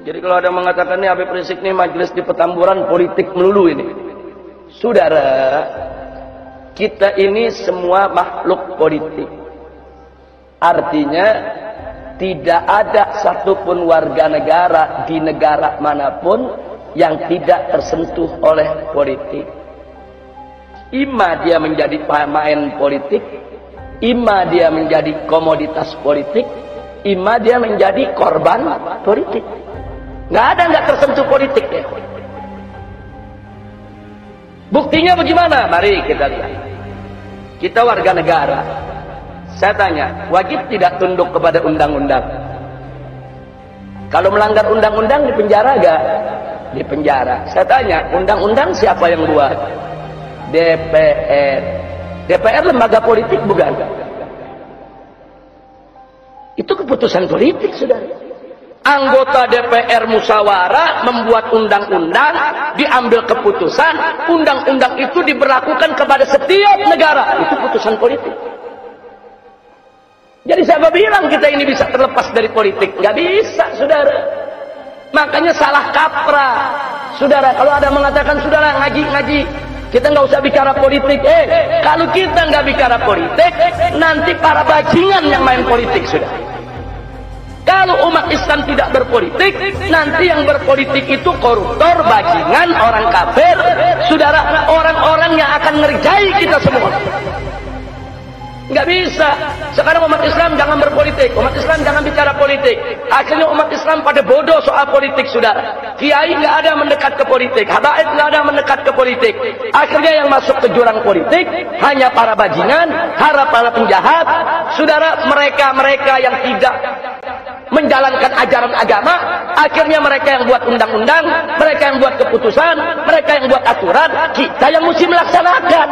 Jadi kalau ada mengatakan nih Habib Rizik nih majelis di Petamburan politik melulu ini. Saudara, kita ini semua makhluk politik. Artinya tidak ada satupun warga negara di negara manapun yang tidak tersentuh oleh politik. Ima dia menjadi pemain politik, ima dia menjadi komoditas politik, ima dia menjadi korban politik. Nggak ada nggak tersentuh politik ya. Buktinya bagaimana? Mari kita lihat. Kita warga negara. Saya tanya, wajib tidak tunduk kepada undang-undang? Kalau melanggar undang-undang di penjara gak? Di penjara. Saya tanya, undang-undang siapa yang buat? DPR. DPR lembaga politik bukan? Itu keputusan politik, saudara. Anggota DPR musyawarah membuat undang-undang, diambil keputusan, undang-undang itu diberlakukan kepada setiap negara. Itu putusan politik. Jadi siapa bilang kita ini bisa terlepas dari politik? Nggak bisa, saudara. Makanya salah kaprah. Saudara, kalau ada mengatakan, saudara ngaji-ngaji, kita nggak usah bicara politik. Kalau kita nggak bicara politik, nanti para bajingan yang main politik, saudara. Kalau umat Islam tidak berpolitik, nanti yang berpolitik itu koruptor, bajingan, orang kafir, saudara, orang-orang yang akan ngerjai kita semua. Nggak bisa. Sekarang umat Islam jangan berpolitik, umat Islam jangan bicara politik. Akhirnya umat Islam pada bodoh soal politik, saudara. Kiai nggak ada mendekat ke politik, habaib nggak ada mendekat ke politik. Akhirnya yang masuk ke jurang politik hanya para bajingan, para penjahat, saudara. Mereka yang tidak menjalankan ajaran agama, akhirnya mereka yang buat undang-undang, mereka yang buat keputusan, mereka yang buat aturan, kita yang mesti melaksanakan.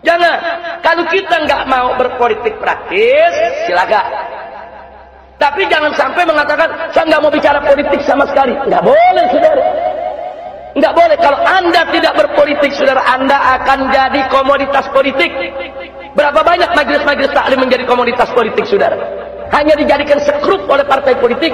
Jangan, kalau kita nggak mau berpolitik praktis, silakan. Tapi jangan sampai mengatakan, saya nggak mau bicara politik sama sekali. Nggak boleh, saudara. Nggak boleh. Kalau Anda tidak berpolitik, saudara, Anda akan jadi komoditas politik. Berapa banyak majelis-majelis taklim menjadi komoditas politik, saudara? Hanya dijadikan sekrup oleh partai politik.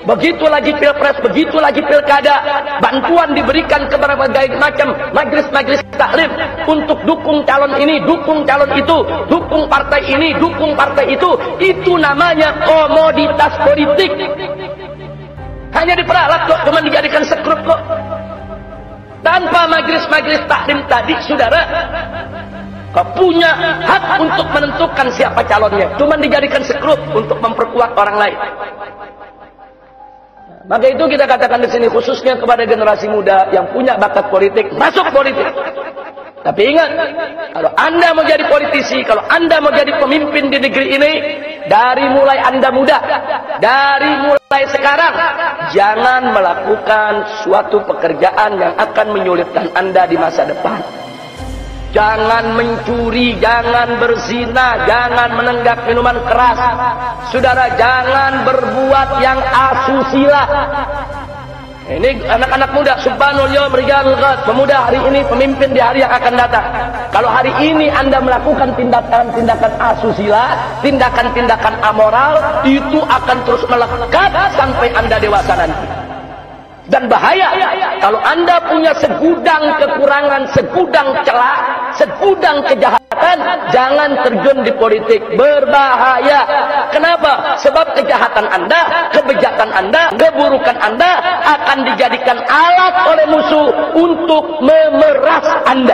Begitu lagi pilpres, begitu lagi pilkada, bantuan diberikan kepada berbagai macam majelis-majelis taklim untuk dukung calon ini, dukung calon itu, dukung partai ini, dukung partai itu. Itu namanya komoditas politik. Hanya diperalat kok, cuma dijadikan sekrup kok. Tanpa majelis-majelis taklim tadi, saudara, kau punya hak untuk menentukan siapa calonnya. Cuma dijadikan sekrup untuk memperkuat orang lain. Maka itu kita katakan di sini khususnya kepada generasi muda yang punya bakat politik, masuk politik. Tapi ingat, kalau Anda mau jadi politisi, kalau Anda mau jadi pemimpin di negeri ini, dari mulai Anda muda, dari mulai sekarang, jangan melakukan suatu pekerjaan yang akan menyulitkan Anda di masa depan. Jangan mencuri, jangan berzina, jangan menenggak minuman keras. Saudara, jangan berbuat yang asusila. Ini anak-anak muda, subhanul yawm rijalul ghad, pemuda hari ini, pemimpin di hari yang akan datang. Kalau hari ini Anda melakukan tindakan-tindakan asusila, tindakan-tindakan amoral, itu akan terus melekat sampai Anda dewasa nanti. Dan bahaya kalau Anda punya segudang kekurangan, segudang celah, segudang kejahatan, jangan terjun di politik. Berbahaya. Kenapa? Sebab kejahatan Anda, kebijakan Anda, keburukan Anda akan dijadikan alat oleh musuh untuk memeras Anda.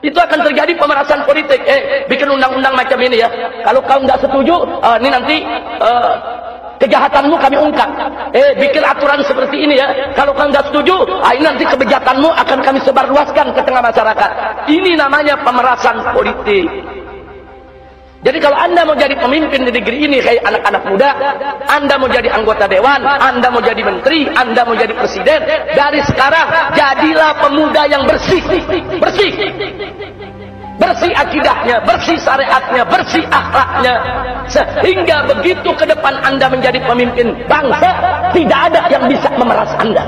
Itu akan terjadi pemerasan politik. Bikin undang-undang macam ini ya. Kalau kau nggak setuju, ini nanti kejahatanmu kami ungkap. Bikin aturan seperti ini ya. Kalau kau nggak setuju, ini nanti kebijakanmu akan kami sebarluaskan ke tengah masyarakat. Ini namanya pemerasan politik. Jadi kalau Anda mau jadi pemimpin di negeri ini kayak anak-anak muda, Anda mau jadi anggota dewan, Anda mau jadi menteri, Anda mau jadi presiden, dari sekarang jadilah pemuda yang bersih. Bersih. Bersih akidahnya, bersih syariatnya, bersih akhlaknya. Sehingga begitu ke depan Anda menjadi pemimpin bangsa, tidak ada yang bisa memeras Anda.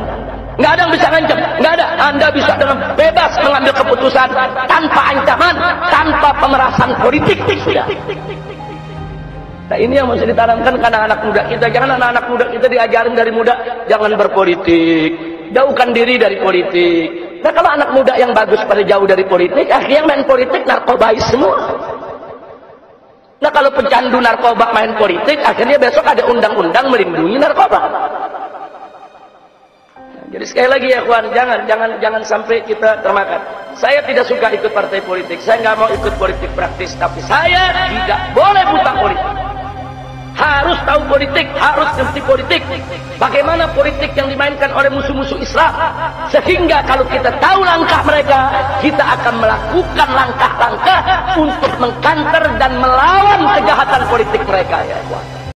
Nggak ada yang bisa ngancam, nggak ada. Anda bisa dengan bebas mengambil keputusan tanpa ancaman, tanpa pemerasan politik. Sudah. Nah ini yang mesti ditanamkan ke anak-anak muda kita. Jangan anak-anak muda kita diajarin dari muda, jangan berpolitik, jauhkan diri dari politik. Nah kalau anak muda yang bagus pada jauh dari politik, akhirnya main politik narkobais semua. Nah kalau pecandu narkoba main politik, akhirnya besok ada undang-undang melindungi narkoba. Jadi sekali lagi ya kawan, jangan sampai kita termakan. Saya tidak suka ikut partai politik, saya nggak mau ikut politik praktis, tapi saya tidak boleh buta politik. Harus tahu politik, harus ngerti politik. Bagaimana politik yang dimainkan oleh musuh-musuh Islam, sehingga kalau kita tahu langkah mereka, kita akan melakukan langkah-langkah untuk mengkanter dan melawan kejahatan politik mereka ya kawan.